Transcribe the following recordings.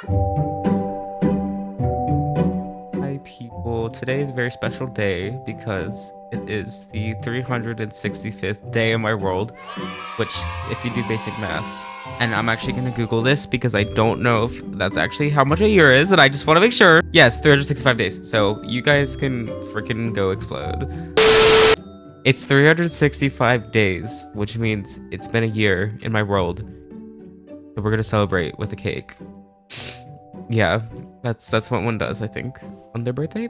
Hi people, today is a very special day because it is the 365th day in my world, which if you do basic math, and I'm actually gonna Google this because I don't know if that's actually how much a year is, and I just want to make sure. Yes, 365 days. So you guys can freaking go explode. It's 365 days, which means it's been a year in my world. So we're gonna celebrate with a cake. Yeah, that's what one does, I think, on their birthday.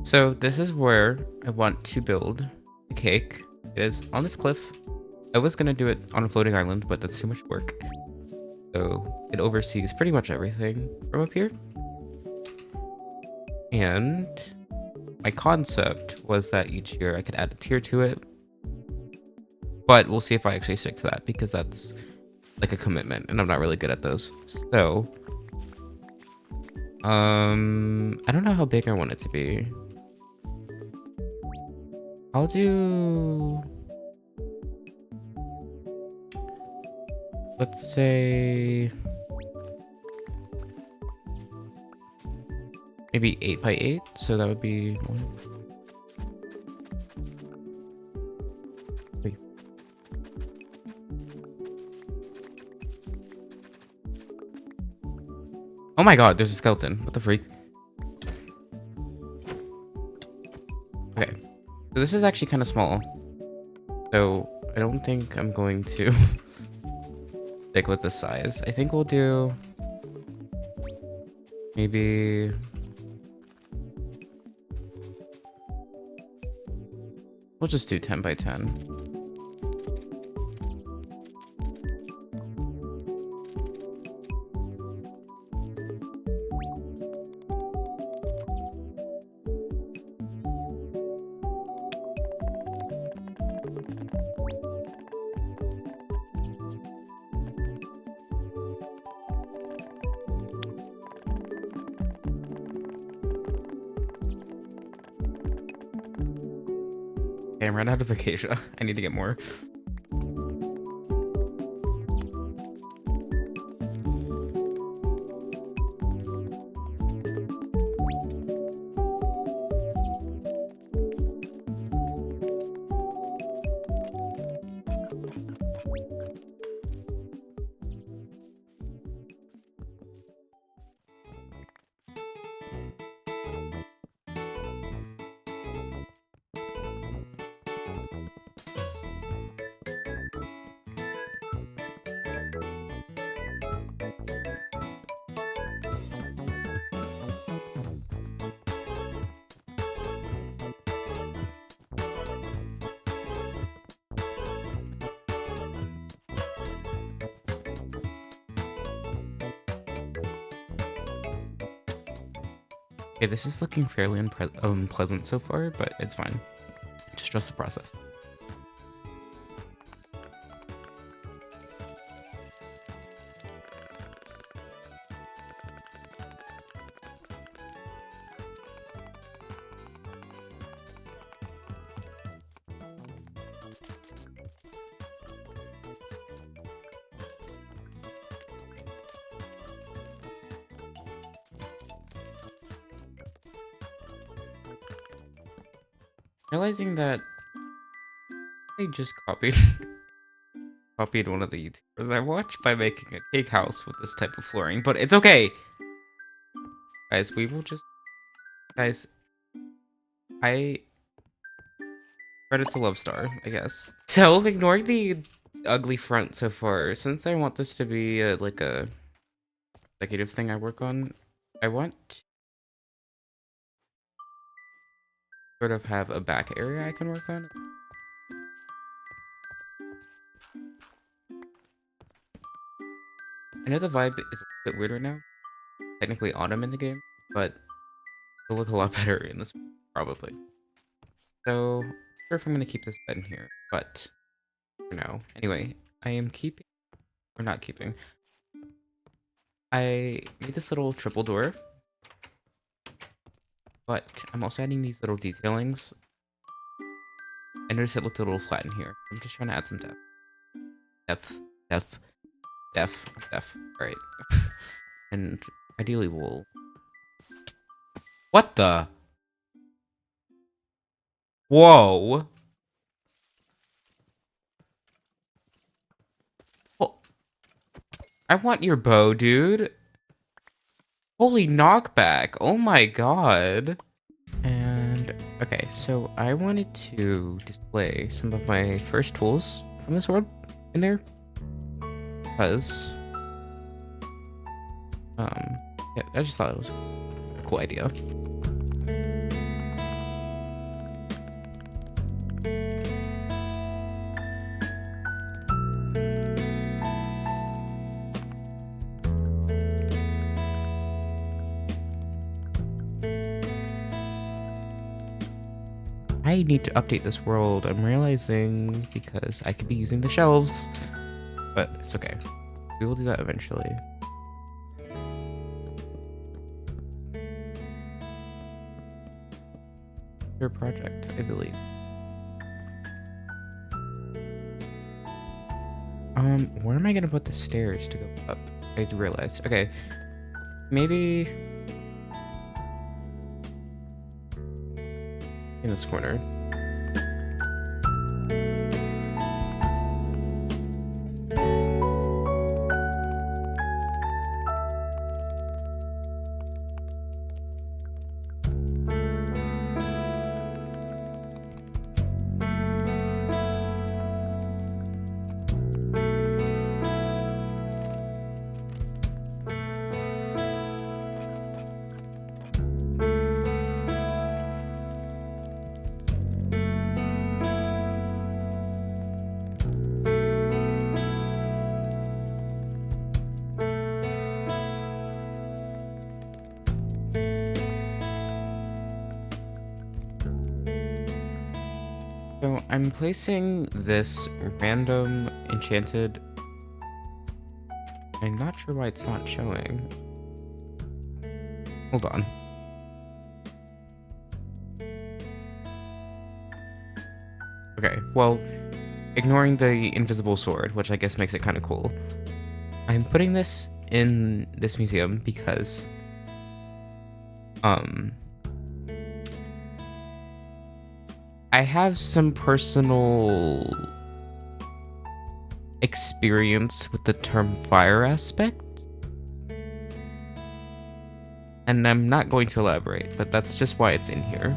So this is where I want to build a cake. It is on this cliff. I was gonna do it on a floating island, but that's too much work. So it oversees pretty much everything from up here. And my concept was that each year I could add a tier to it. But we'll see if I actually stick to that because that's like a commitment and I'm not really good at those. So I don't know how big I want it to be. I'll do, let's say maybe 8 by 8. So that would be 1, 3. Oh my god, there's a skeleton. What the freak? Okay. So this is actually kind of small. So I don't think I'm going to stick with the size. I think we'll do maybe we'll just do 10 by 10. Okay, I'm running out of acacia. I need to get more. Okay, this is looking fairly unpleasant so far, but it's fine. Just trust the process. Realizing that I just copied one of the YouTubers I watch by making a cake house with this type of flooring, but it's okay. Guys, we will just guys, I credit to Love Star, I guess. So ignoring the ugly front so far, since I want this to be like a executive thing I work on, I want to sort of have a back area I can work on. I know the vibe is a bit weird right now. Technically autumn in the game, but it'll look a lot better in this probably. So, not sure if I'm gonna keep this bed in here, but for now. Anyway, I am keeping or not keeping. I made this little triple door, but I'm also adding these little detailings. I noticed it looked a little flat in here. I'm just trying to add some depth. Depth, depth, depth, depth. Alright. And ideally wool. What the? Whoa. Oh, I want your bow, dude. Holy knockback. Oh my god. And, okay, so I wanted to display some of my first tools from this world in there. Because, yeah, I just thought it was a cool idea. I need to update this world, I'm realizing, because I could be using the shelves. But it's okay. We will do that eventually. Your project, I believe. Where am I gonna put the stairs to go up? I realized. Okay. Maybe in this corner. So I'm placing this random enchanted. I'm not sure why it's not showing. Hold on. Okay, well, ignoring the invisible sword, which I guess makes it kind of cool. I'm putting this in this museum because, I have some personal experience with the term fire aspect. And I'm not going to elaborate, but that's just why it's in here.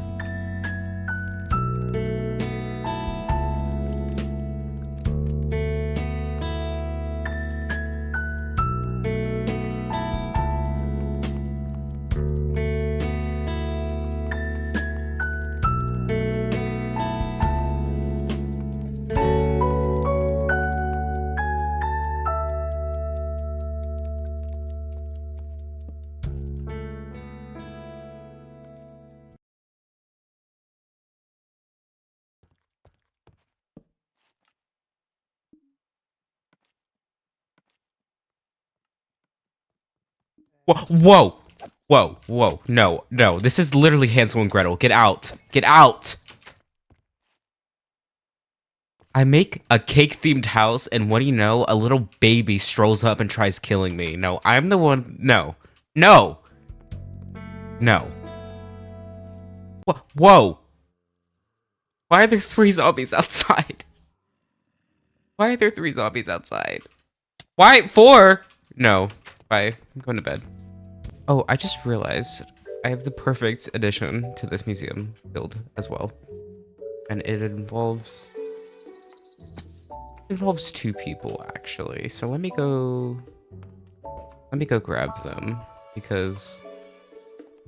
Whoa, whoa, whoa, no, no, this is literally Hansel and Gretel. Get out, get out. I make a cake-themed house, and what do you know? A little baby strolls up and tries killing me. No, I'm the one. No, no, no. Whoa. Why are there 3 zombies outside? Why are there 3 zombies outside? Why 4? No, bye. I'm going to bed. Oh, I just realized I have the perfect addition to this museum build as well. And it involves 2 people actually. So let me go grab them because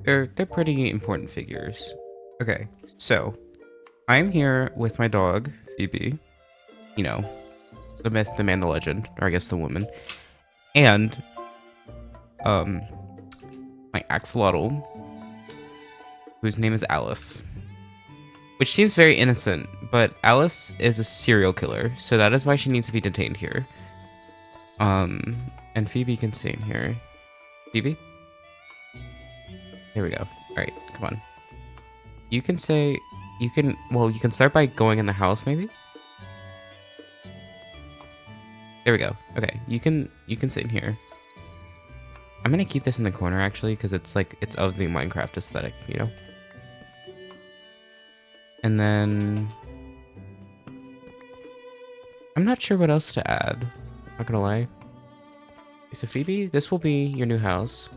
they're pretty important figures. Okay, so I'm here with my dog, Phoebe. You know, the myth, the man, the legend, or I guess the woman. And my axolotl, whose name is Alice. Which seems very innocent, but Alice is a serial killer, so that is why she needs to be detained here. And Phoebe can stay in here. Phoebe? There we go. Alright, come on. You can say, you can start by going in the house, maybe? There we go. Okay, you can sit in here. I'm gonna keep this in the corner actually because it's like it's of the Minecraft aesthetic, you know? And then I'm not sure what else to add. Not gonna lie. So Phoebe, this will be your new house.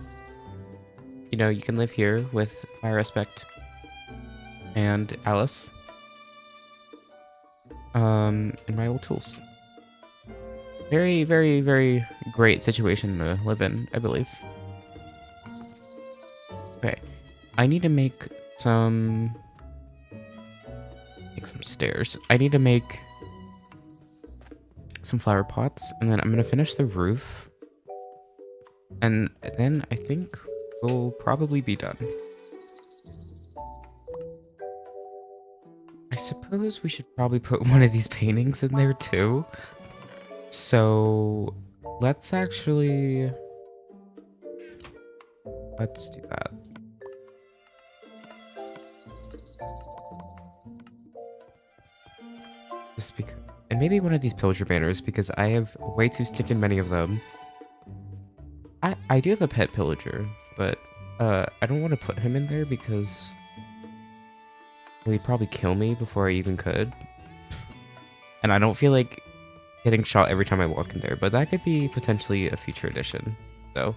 You know, you can live here with Fire Respect and Alice. And my old tools. Very, very, very great situation to live in, I believe. Okay. I need to make some stairs. I need to make some flower pots, and then I'm gonna finish the roof. And then I think we'll probably be done. I suppose we should probably put one of these paintings in there too. So let's do that. Just because, and maybe one of these pillager banners because I have way too stinking many of them. I do have a pet pillager, but I don't want to put him in there because he'd probably kill me before I even could. And I don't feel like getting shot every time I walk in there, but that could be potentially a future edition. So,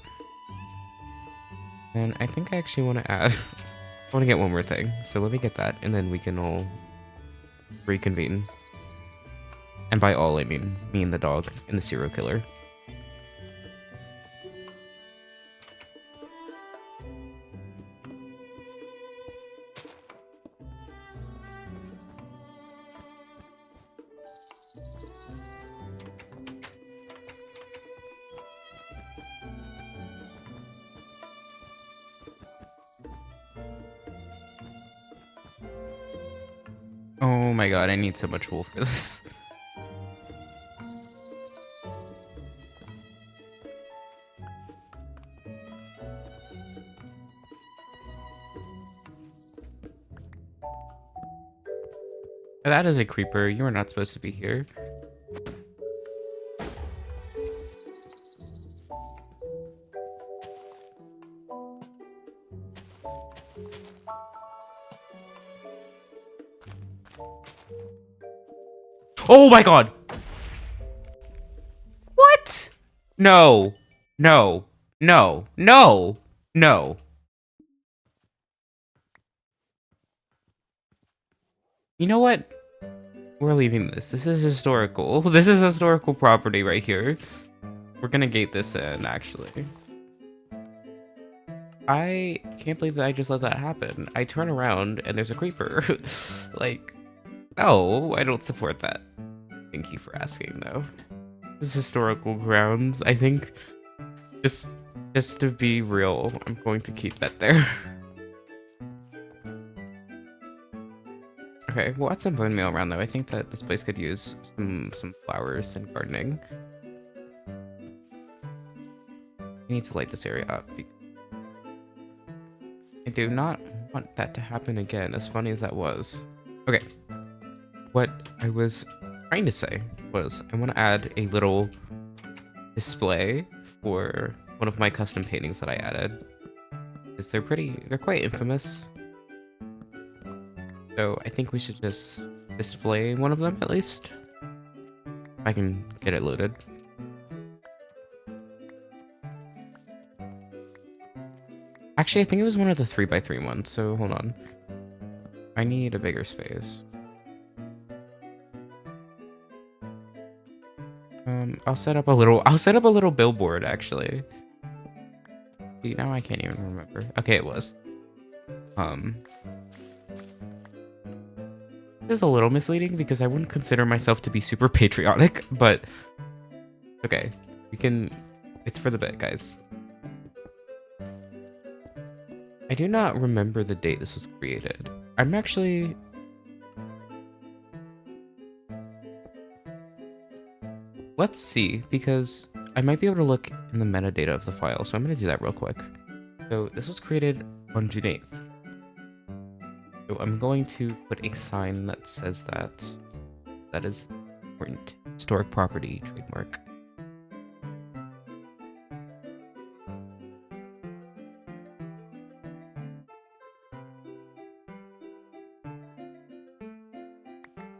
and I think I actually want to add, I want to get one more thing. So let me get that, and then we can all reconvene. And by all, I mean me and the dog and the serial killer. Oh my god, I need so much wool for this. That is a creeper. You are not supposed to be here. Oh my god! What? No. No. No. No. No. You know what? We're leaving this. This is historical. This is historical property right here. We're gonna gate this in, actually. I can't believe that I just let that happen. I turn around and there's a creeper. Like, no, I don't support that. Thank you for asking, though. This is historical grounds. I think just to be real, I'm going to keep that there. Okay, we'll add some bone meal around though. I think that this place could use some flowers and gardening. I need to light this area up. I do not want that to happen again, as funny as that was. Okay, what I was trying to say was I want to add a little display for one of my custom paintings that I added. Because they're quite infamous. So I think we should just display one of them at least. If I can get it loaded. Actually, I think it was one of the 3x3 ones, so hold on. I need a bigger space. I'll set up a little billboard actually. See, now I can't even remember. Okay, it was. This is a little misleading because I wouldn't consider myself to be super patriotic, but okay, it's for the bit, guys. I do not remember the date this was created. I'm actually... Let's see, because I might be able to look in the metadata of the file, so I'm going to do that real quick. So this was created on June 8th. So I'm going to put a sign that says that is important. Historic property trademark.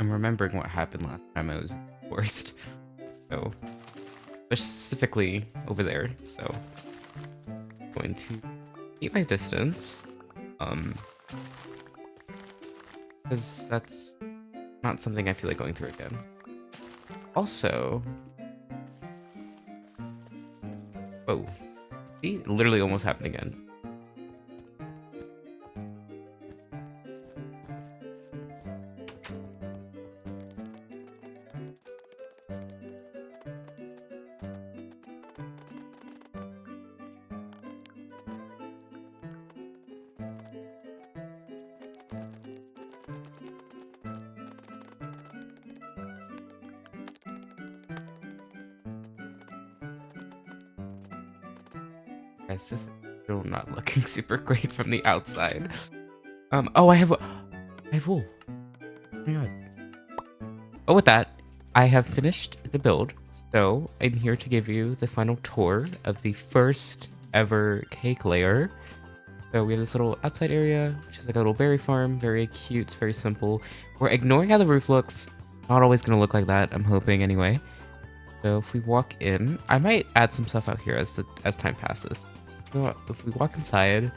I'm remembering what happened last time I was forced. So, specifically over there. So, going to keep my distance. Because that's not something I feel like going through again. Also, oh, see, it literally almost happened again. Guys, this is still not looking super great from the outside. Oh, I have wool. Oh my god. Oh, with that, I have finished the build, so I'm here to give you the final tour of the first ever cake layer. So we have this little outside area, which is like a little berry farm, very cute, it's very simple. We're ignoring how the roof looks. Not always gonna look like that, I'm hoping anyway. So if we walk in, I might add some stuff out here as time passes. So if we walk inside,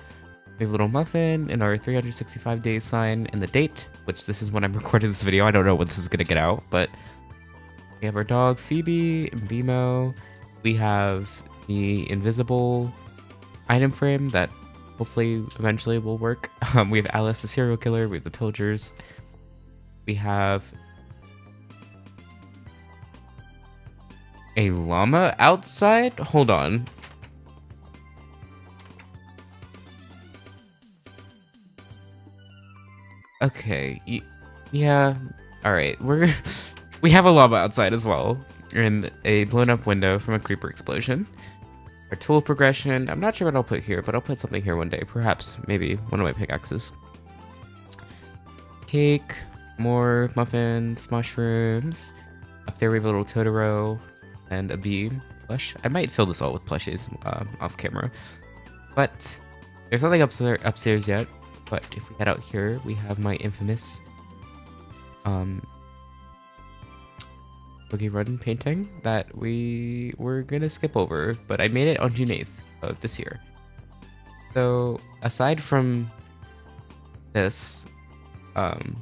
we have a little muffin and our 365 days sign and the date, which this is when I'm recording this video. I don't know when this is gonna get out, but we have our dog Phoebe and Bimo. We have the invisible item frame that hopefully eventually will work. We have Alice the serial killer. We have the pillagers. We have a llama outside. Hold on. Okay. Yeah. All right. We have a llama outside as well, and a blown up window from a creeper explosion. Our tool progression. I'm not sure what I'll put here, but I'll put something here one day. Perhaps, maybe one of my pickaxes. Cake, more muffins, mushrooms. Up there we have a little Totoro and a bee plush. I might fill this all with plushies off camera, but there's nothing upstairs yet. But if we head out here, we have my infamous Boogie Run painting that we were gonna skip over, but I made it on June 8th of this year. So aside from this, I'm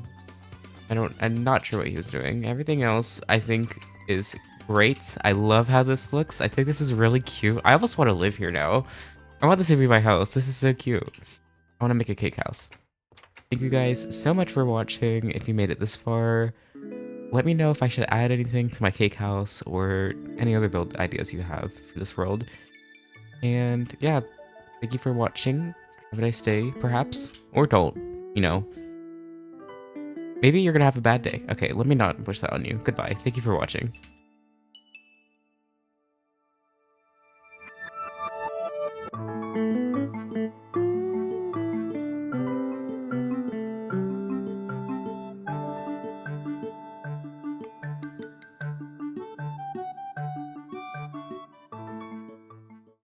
not sure what he was doing. Everything else I think is great. I love how this looks. I think this is really cute. I almost want to live here now. I want this to be my house. This is so cute. I want to make a cake house. Thank you guys so much for watching. If you made it this far, let me know if I should add anything to my cake house or any other build ideas you have for this world. And yeah, thank you for watching. Have a nice day, perhaps. Or don't, you know. Maybe you're gonna have a bad day. Okay, let me not push that on you. Goodbye. Thank you for watching.